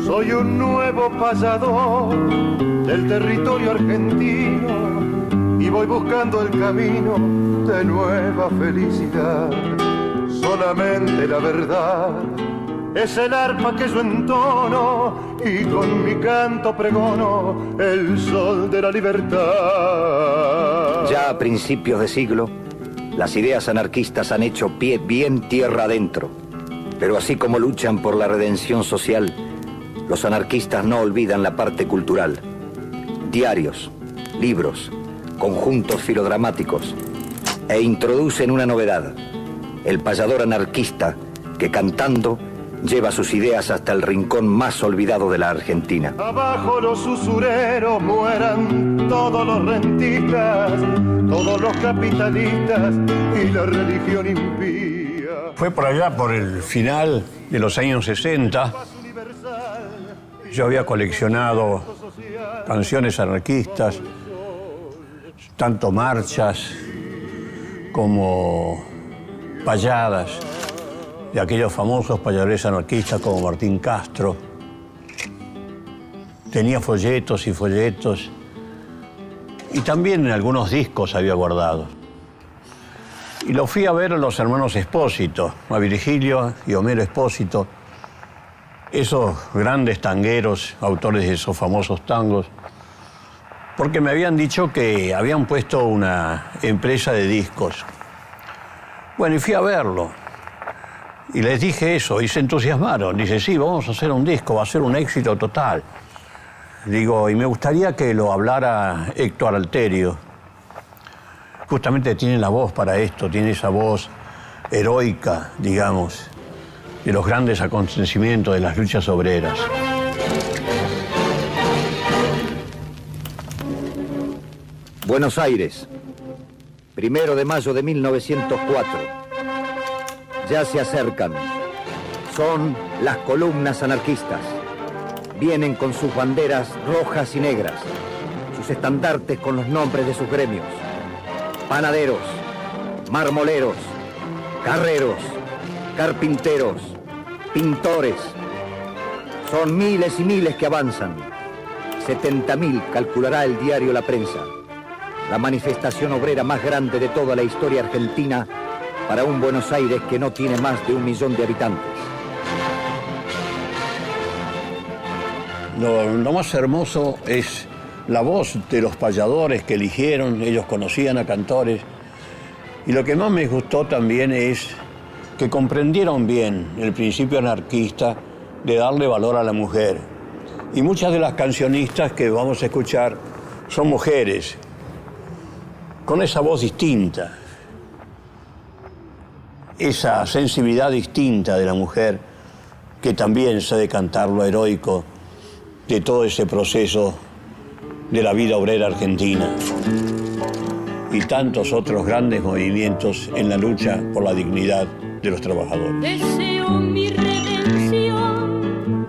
Soy un nuevo payador del territorio argentino y voy buscando el camino de nueva felicidad. Solamente la verdad es el arpa que yo entono y con mi canto pregono el sol de la libertad. Ya a principios de siglo, las ideas anarquistas han hecho pie bien tierra adentro. Pero así como luchan por la redención social, los anarquistas no olvidan la parte cultural. Diarios, libros, conjuntos filodramáticos. E introducen una novedad: el payador anarquista que cantando lleva sus ideas hasta el rincón más olvidado de la Argentina. Abajo los usureros, mueran todos los rentistas, todos los capitalistas y la religión impía. Fue por allá, por el final de los años 60, yo había coleccionado canciones anarquistas, tanto marchas como payadas de aquellos famosos payadores anarquistas como Martín Castro. Tenía folletos y folletos, y también algunos discos había guardado. Y lo fui a ver a los hermanos Espósito, a Virgilio y Homero Espósito, esos grandes tangueros, autores de esos famosos tangos, porque me habían dicho que habían puesto una empresa de discos. Bueno, y fui a verlo. Y les dije eso, y se entusiasmaron. Dice, sí, vamos a hacer un disco, va a ser un éxito total. Digo, y me gustaría que lo hablara Héctor Alterio. Justamente tiene la voz para esto, tiene esa voz heroica, digamos, de los grandes acontecimientos de las luchas obreras. Buenos Aires, 1 de mayo de 1904. Ya se acercan. Son las columnas anarquistas. Vienen con sus banderas rojas y negras, sus estandartes con los nombres de sus gremios. Panaderos, marmoleros, carreros, carpinteros, pintores. Son miles y miles que avanzan. 70.000 calculará el diario La Prensa. La manifestación obrera más grande de toda la historia argentina para un Buenos Aires que no tiene más de 1 millón de habitantes. Lo más hermoso es la voz de los payadores que eligieron. Ellos conocían a cantores. Y lo que más me gustó también es que comprendieron bien el principio anarquista de darle valor a la mujer. Y muchas de las cancionistas que vamos a escuchar son mujeres, con esa voz distinta, esa sensibilidad distinta de la mujer, que también sabe cantar lo heroico de todo ese proceso de la vida obrera argentina y tantos otros grandes movimientos en la lucha por la dignidad de los trabajadores. Deseo mi redención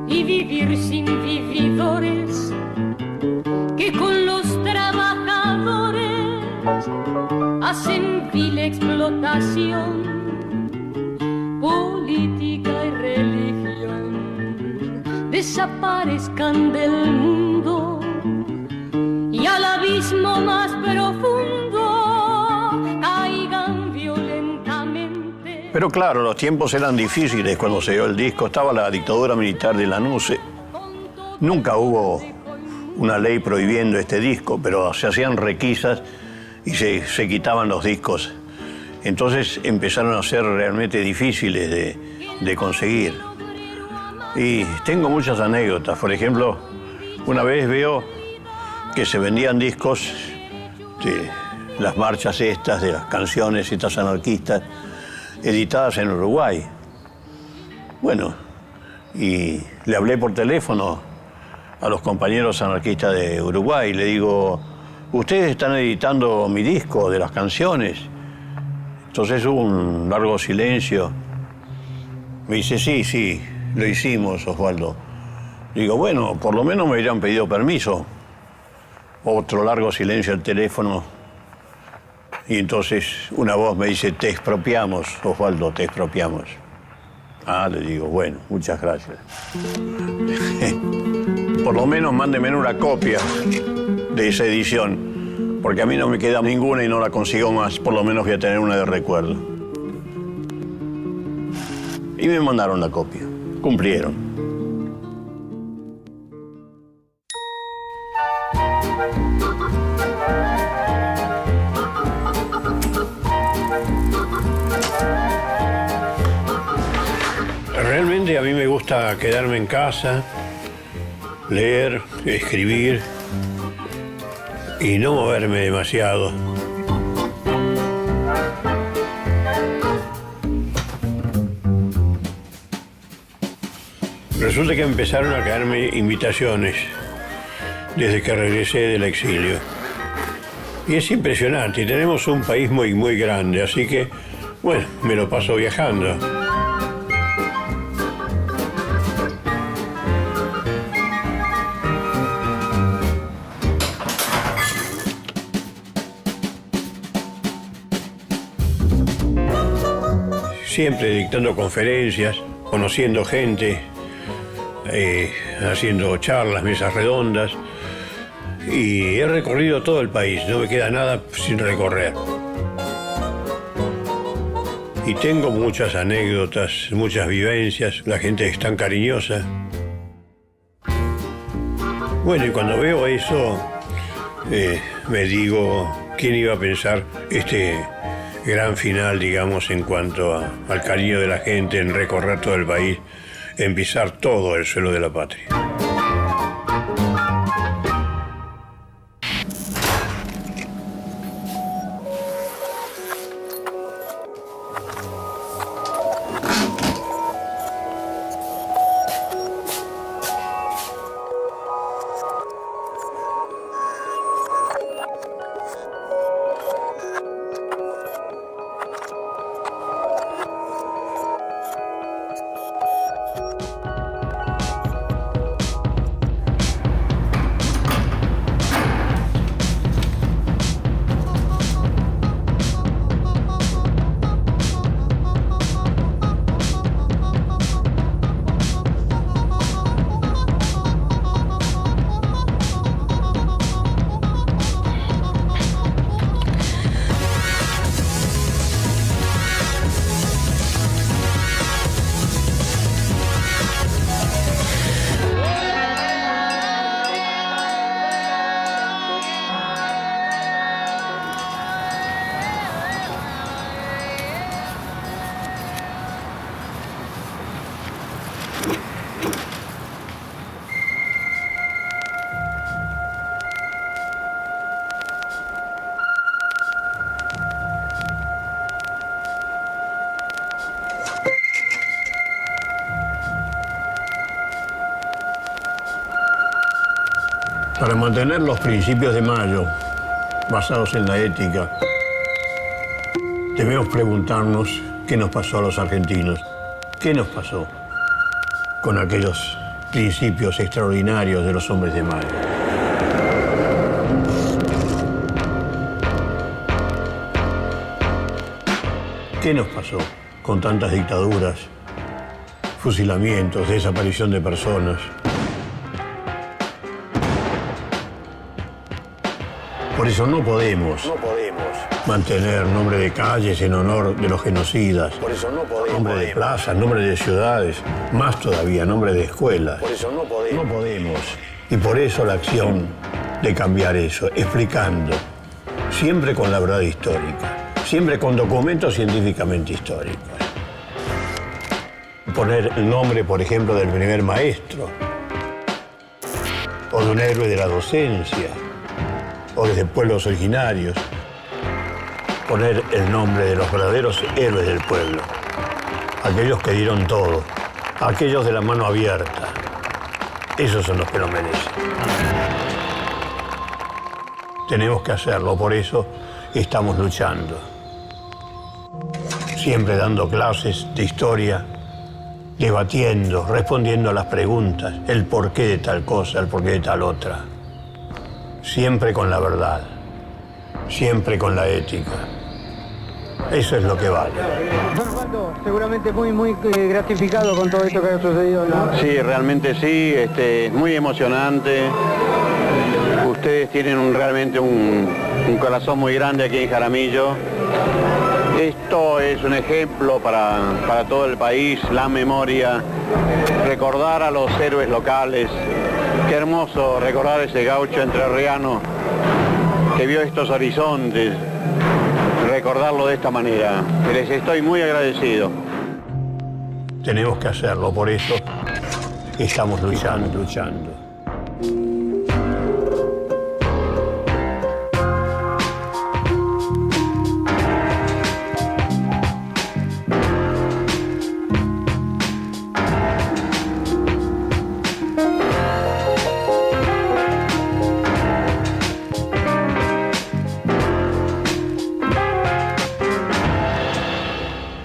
y vivir sin vividores, que con los trabajadores hacen vil explotación, política y religión desaparezcan del mundo y al abismo más profundo caigan violentamente. Pero claro, los tiempos eran difíciles cuando se dio el disco. Estaba la dictadura militar de Lanuse. Nunca hubo una ley prohibiendo este disco, pero se hacían requisas y se quitaban los discos. Entonces empezaron a ser realmente difíciles de conseguir. Y tengo muchas anécdotas. Por ejemplo, una vez veo que se vendían discos de las marchas estas, de las canciones estas anarquistas, editadas en Uruguay. Bueno, y le hablé por teléfono a los compañeros anarquistas de Uruguay. Le digo, ¿ustedes están editando mi disco de las canciones? Entonces hubo un largo silencio. Me dice, sí, lo hicimos, Osvaldo. Digo, bueno, por lo menos me hubieran pedido permiso. Otro largo silencio al teléfono. Y entonces una voz me dice, te expropiamos, Osvaldo, te expropiamos. Ah, le digo, bueno, muchas gracias. Por lo menos mándeme una copia de esa edición, porque a mí no me queda ninguna y no la consigo más, por lo menos voy a tener una de recuerdo. Y me mandaron la copia. Cumplieron. Realmente a mí me gusta quedarme en casa, leer, escribir y no moverme demasiado. Resulta que empezaron a caerme invitaciones desde que regresé del exilio. Y es impresionante, y tenemos un país muy grande, así que, bueno, me lo paso viajando. Siempre dictando conferencias, conociendo gente, haciendo charlas, mesas redondas, y he recorrido todo el país, no me queda nada sin recorrer. Y tengo muchas anécdotas, muchas vivencias, la gente es tan cariñosa. Bueno, y cuando veo eso, me digo, ¿quién iba a pensar este gran final, digamos, en cuanto al cariño de la gente, en recorrer todo el país, en pisar todo el suelo de la patria? Para mantener los principios de Mayo, basados en la ética, debemos preguntarnos qué nos pasó a los argentinos, qué nos pasó con aquellos principios extraordinarios de los hombres de Mayo. ¿Qué nos pasó con tantas dictaduras, fusilamientos, desaparición de personas? Por eso no podemos mantener nombre de calles en honor de los genocidas. Por eso no podemos. Nombre de plazas, nombre de ciudades, más todavía, nombre de escuelas. Por eso no podemos. No podemos. Y por eso la acción de cambiar eso, explicando, siempre con la verdad histórica, siempre con documentos científicamente históricos. Poner el nombre, por ejemplo, del primer maestro, o de un héroe de la docencia, o de pueblos originarios. Poner el nombre de los verdaderos héroes del pueblo, aquellos que dieron todo, aquellos de la mano abierta. Esos son los que lo merecen. Tenemos que hacerlo, por eso estamos luchando. Siempre dando clases de historia, debatiendo, respondiendo a las preguntas, el porqué de tal cosa, el porqué de tal otra. Siempre con la verdad, siempre con la ética. Eso es lo que vale. Don Osvaldo, seguramente muy gratificado con todo esto que ha sucedido, ¿no? Sí, realmente sí, es muy emocionante. Ustedes tienen realmente un corazón muy grande aquí en Jaramillo. Esto es un ejemplo para todo el país, la memoria, recordar a los héroes locales. Qué hermoso recordar ese gaucho entrerriano que vio estos horizontes, recordarlo de esta manera. Les estoy muy agradecido. Tenemos que hacerlo, por eso estamos luchando.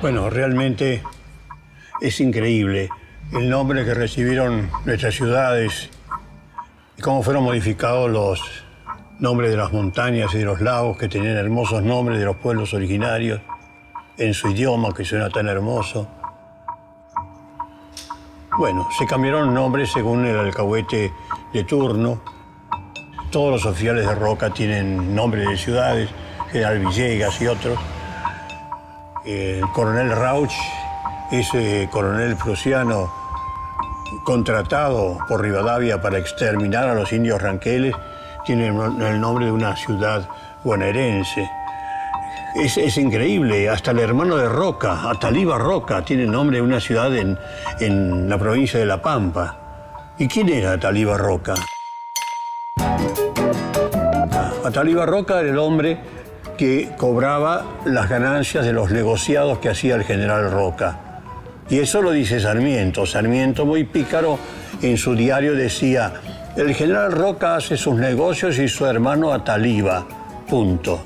Bueno, realmente es increíble el nombre que recibieron nuestras ciudades y cómo fueron modificados los nombres de las montañas y de los lagos, que tenían hermosos nombres de los pueblos originarios en su idioma, que suena tan hermoso. Bueno, se cambiaron nombres según el alcahuete de turno. Todos los oficiales de Roca tienen nombres de ciudades, General Villegas y otros. El coronel Rauch, ese coronel prusiano contratado por Rivadavia para exterminar a los indios ranqueles, tiene el nombre de una ciudad bonaerense. Es increíble, hasta el hermano de Roca, Ataliba Roca, tiene el nombre de una ciudad en la provincia de La Pampa. ¿Y quién era Ataliba Roca? Ataliba Roca era el hombre que cobraba las ganancias de los negociados que hacía el general Roca. Y eso lo dice Sarmiento. Sarmiento, muy pícaro, en su diario decía: el general Roca hace sus negocios y su hermano Ataliba. Punto.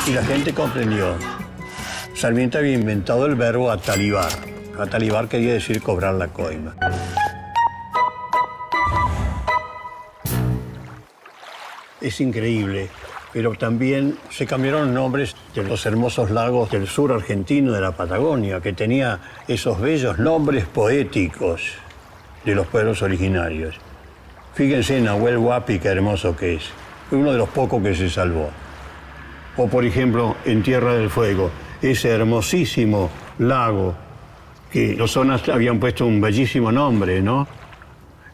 Y la gente comprendió. Sarmiento había inventado el verbo atalibar. Atalibar quería decir cobrar la coima. Es increíble, pero también se cambiaron nombres de los hermosos lagos del sur argentino, de la Patagonia, que tenía esos bellos nombres poéticos de los pueblos originarios. Fíjense en Nahuel Huapi, qué hermoso que es. Fue uno de los pocos que se salvó. O, por ejemplo, en Tierra del Fuego, ese hermosísimo lago que los zonas habían puesto un bellísimo nombre, ¿no?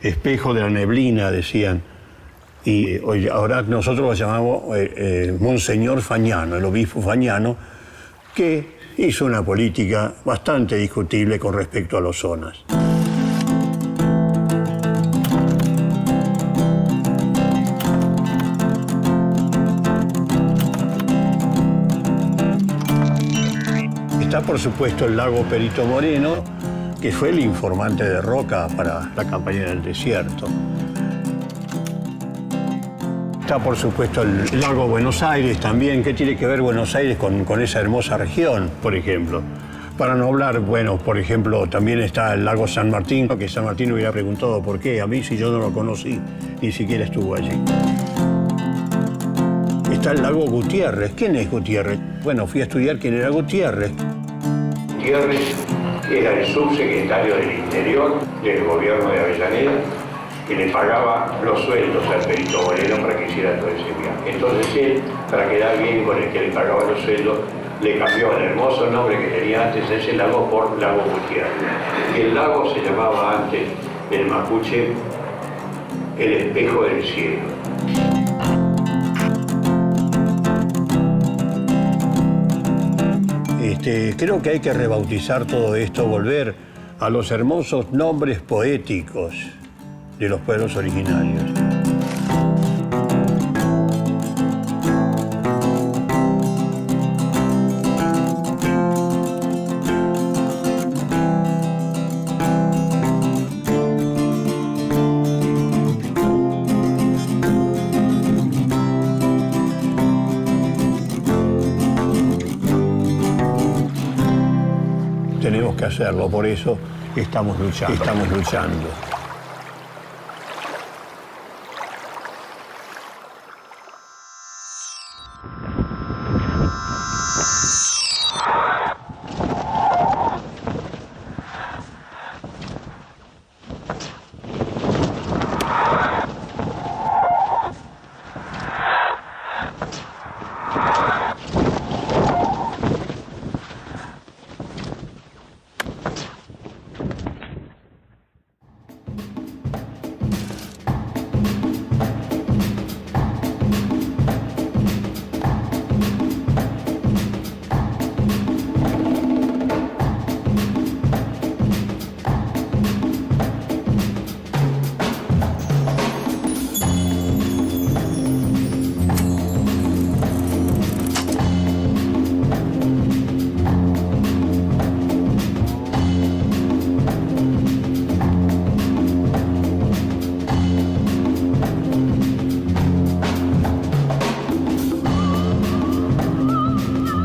Espejo de la neblina, decían. Y ahora nosotros lo llamamos Monseñor Fagnano, el obispo Fagnano, que hizo una política bastante discutible con respecto a los zonas. Está, por supuesto, el lago Perito Moreno, que fue el informante de Roca para la campaña del desierto. Está, por supuesto, el lago Buenos Aires también. ¿Qué tiene que ver Buenos Aires con esa hermosa región, por ejemplo? Para no hablar, bueno, por ejemplo, también está el lago San Martín, que San Martín hubiera preguntado por qué a mí si yo no lo conocí, ni siquiera estuvo allí. Está el lago Gutiérrez. ¿Quién es Gutiérrez? Bueno, fui a estudiar quién era Gutiérrez. Gutiérrez era el subsecretario del Interior del gobierno de Avellaneda, que le pagaba los sueldos al Perito Moreno para que hiciera todo ese viaje. Entonces él, para quedar bien con el que le pagaba los sueldos, le cambió el hermoso nombre que tenía antes ese lago por Lago Gutiérrez. Y el lago se llamaba antes, en mapuche, el espejo del cielo. Creo que hay que rebautizar todo esto, volver a los hermosos nombres poéticos de los pueblos originarios. Tenemos que hacerlo, por eso estamos luchando.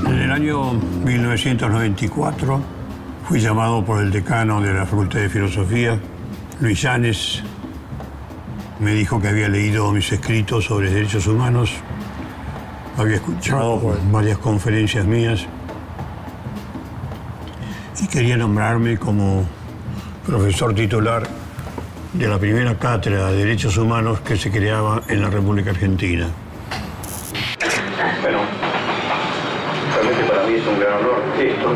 En el año 1994 fui llamado por el decano de la Facultad de Filosofía, Luis Llanes. Me dijo que había leído mis escritos sobre derechos humanos, había escuchado varias conferencias mías y quería nombrarme como profesor titular de la primera cátedra de derechos humanos que se creaba en la República Argentina. Bueno, realmente para mí es un gran honor esto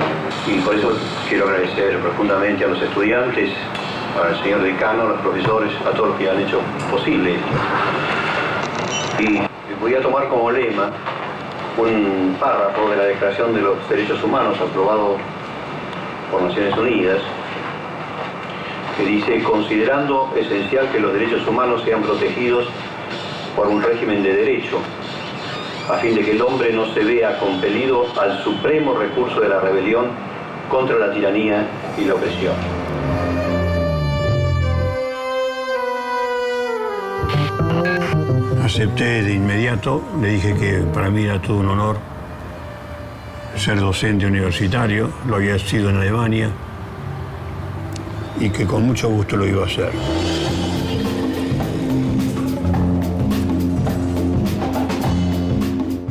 y por eso quiero agradecer profundamente a los estudiantes, al señor decano, a los profesores, a todos los que han hecho posible esto. Y voy a tomar como lema un párrafo de la Declaración de los Derechos Humanos aprobado por Naciones Unidas, que dice: considerando esencial que los derechos humanos sean protegidos por un régimen de derecho, a fin de que el hombre no se vea compelido al supremo recurso de la rebelión contra la tiranía y la opresión. Acepté de inmediato, le dije que para mí era todo un honor ser docente universitario, lo había sido en Alemania, y que con mucho gusto lo iba a hacer.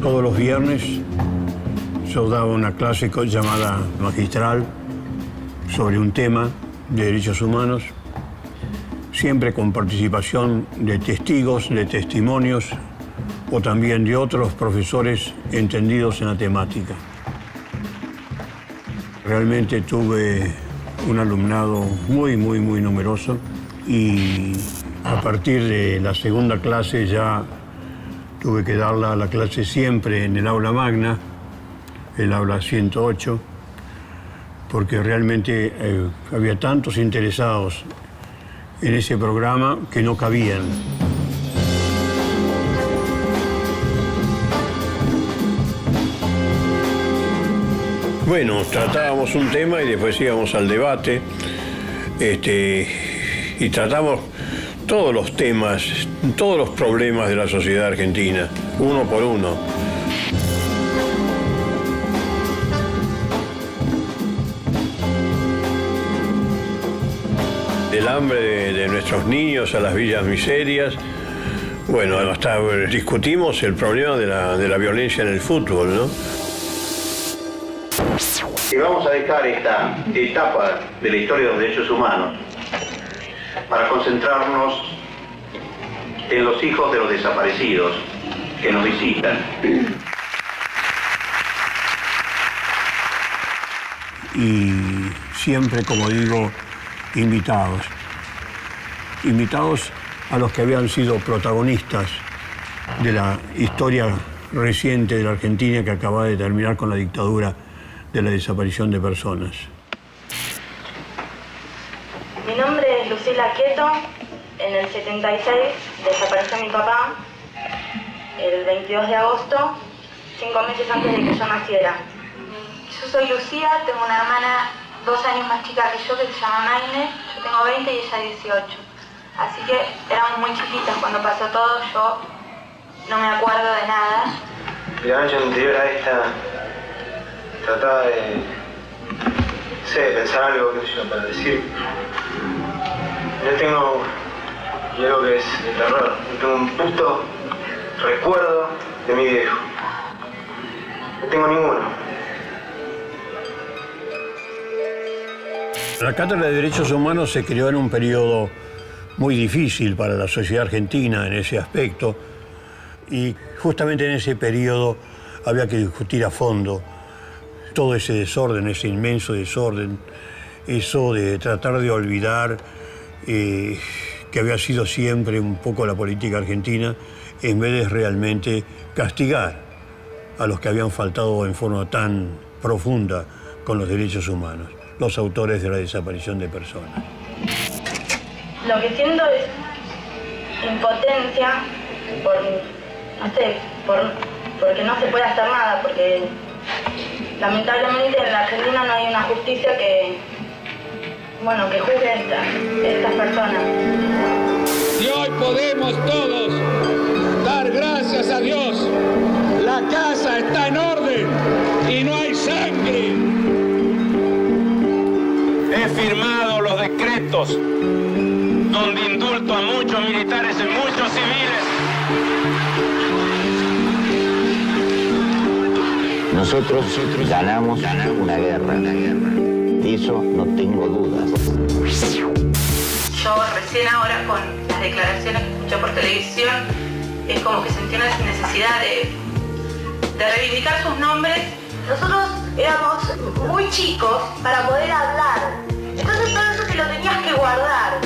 Todos los viernes yo daba una clase llamada magistral sobre un tema de derechos humanos, siempre con participación de testigos, de testimonios o también de otros profesores entendidos en la temática. Realmente tuve un alumnado muy numeroso y a partir de la segunda clase ya tuve que dar la clase siempre en el aula magna, el aula 108, porque realmente había tantos interesados en ese programa que no cabían. Bueno, tratábamos un tema y después íbamos al debate, y tratamos todos los temas, todos los problemas de la sociedad argentina, uno por uno. Del hambre de nuestros niños a las villas miserias. Bueno, hasta discutimos el problema de la violencia en el fútbol, ¿no? Y vamos a dejar esta etapa de la historia de los derechos humanos para concentrarnos en los hijos de los desaparecidos que nos visitan. Y siempre, como digo, invitados a los que habían sido protagonistas de la historia reciente de la Argentina, que acaba de terminar con la dictadura de la desaparición de personas. Mi nombre es Lucila Quieto. En el 76 desapareció mi papá, el 22 de agosto, 5 meses antes de que yo naciera. Yo soy Lucía, tengo una hermana 2 años más chica que yo que se llama Maine. Yo tengo 20 y ella 18. Así que éramos muy chiquitas cuando pasó todo, yo no me acuerdo de nada. La noche anterior a esta trataba de, no sé, pensar algo, qué sé yo, para decir. Yo tengo algo que es de terror. Yo tengo un puto recuerdo de mi viejo. No tengo ninguno. La Cátedra de Derechos Humanos se creó en un periodo muy difícil para la sociedad argentina en ese aspecto, y justamente en ese periodo había que discutir a fondo todo ese desorden, ese inmenso desorden, eso de tratar de olvidar que había sido siempre un poco la política argentina, en vez de realmente castigar a los que habían faltado en forma tan profunda con los derechos humanos, los autores de la desaparición de personas. Lo que siento es impotencia por, no sé, porque no se puede hacer nada, porque lamentablemente en la Argentina no hay una justicia que juzgue a estas personas. Y hoy podemos todos dar gracias a Dios. La casa está en orden y no hay sangre. He firmado los decretos donde indulto a muchos militares y muchos civiles. Nosotros ganamos una guerra. De eso no tengo dudas. Yo recién ahora con las declaraciones que escuché por televisión, es como que sentí una necesidad de reivindicar sus nombres. Nosotros éramos muy chicos para poder hablar. Entonces todo eso te lo tenías que guardar.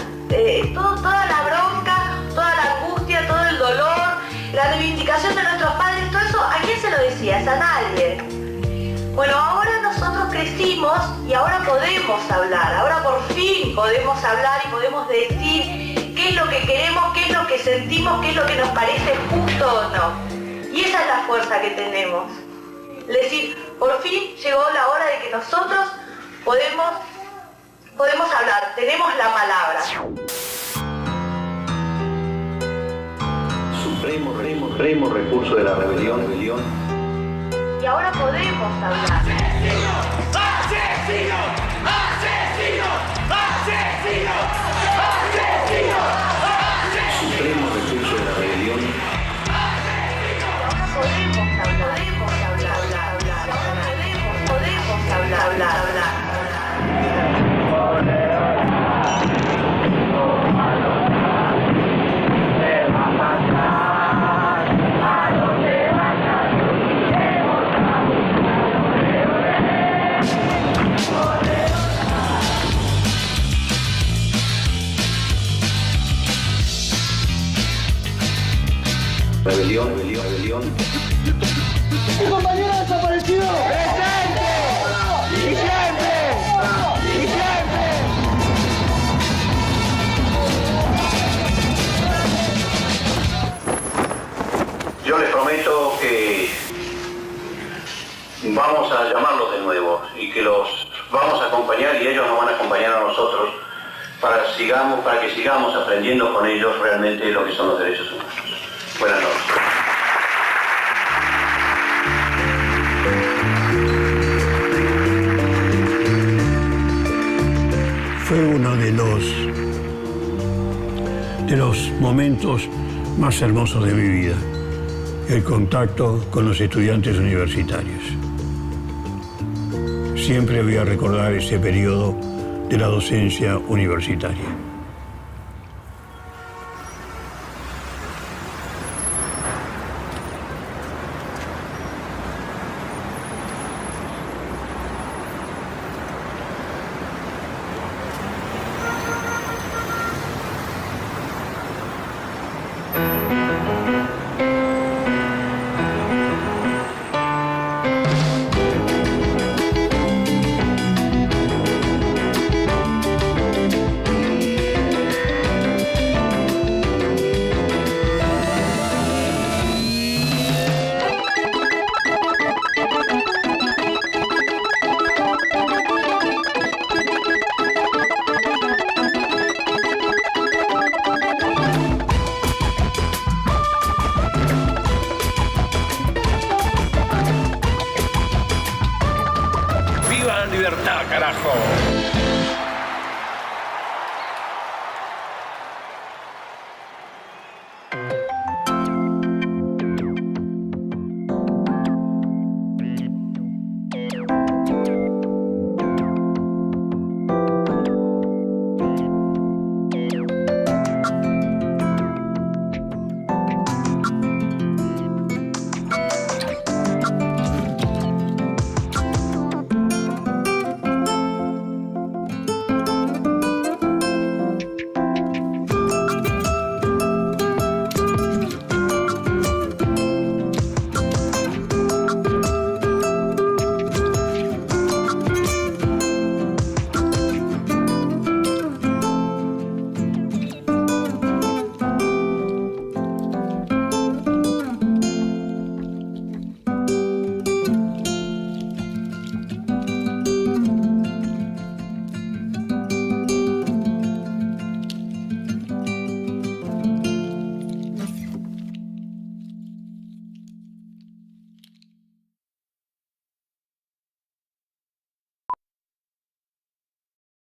Toda la bronca, toda la angustia, todo el dolor, la reivindicación de nuestros padres, todo eso, ¿a quién se lo decías? A nadie. Bueno, ahora nosotros crecimos y ahora podemos hablar. Ahora por fin podemos hablar y podemos decir qué es lo que queremos, qué es lo que sentimos, qué es lo que nos parece justo o no. Y esa es la fuerza que tenemos. Es decir, por fin llegó la hora de que nosotros podemos hablar, tenemos la palabra. Supremo recurso de la rebelión. Y ahora podemos hablar. ¡Asesino! ¡Asesino! ¡Asesino! ¡Asesino! ¡Asesino! Supremo recurso de la rebelión. Ahora podemos hablar. Podemos hablar. Rebelión. ¡Mi compañero desaparecido! ¡Presente! ¡Y siempre! ¡Y siempre! Yo les prometo que vamos a llamarlos de nuevo y que los vamos a acompañar y ellos nos van a acompañar a nosotros para que sigamos aprendiendo con ellos realmente lo que son los derechos humanos. Buenas noches. Fue uno de los momentos más hermosos de mi vida, el contacto con los estudiantes universitarios. Siempre voy a recordar ese periodo de la docencia universitaria. libertad, carajo.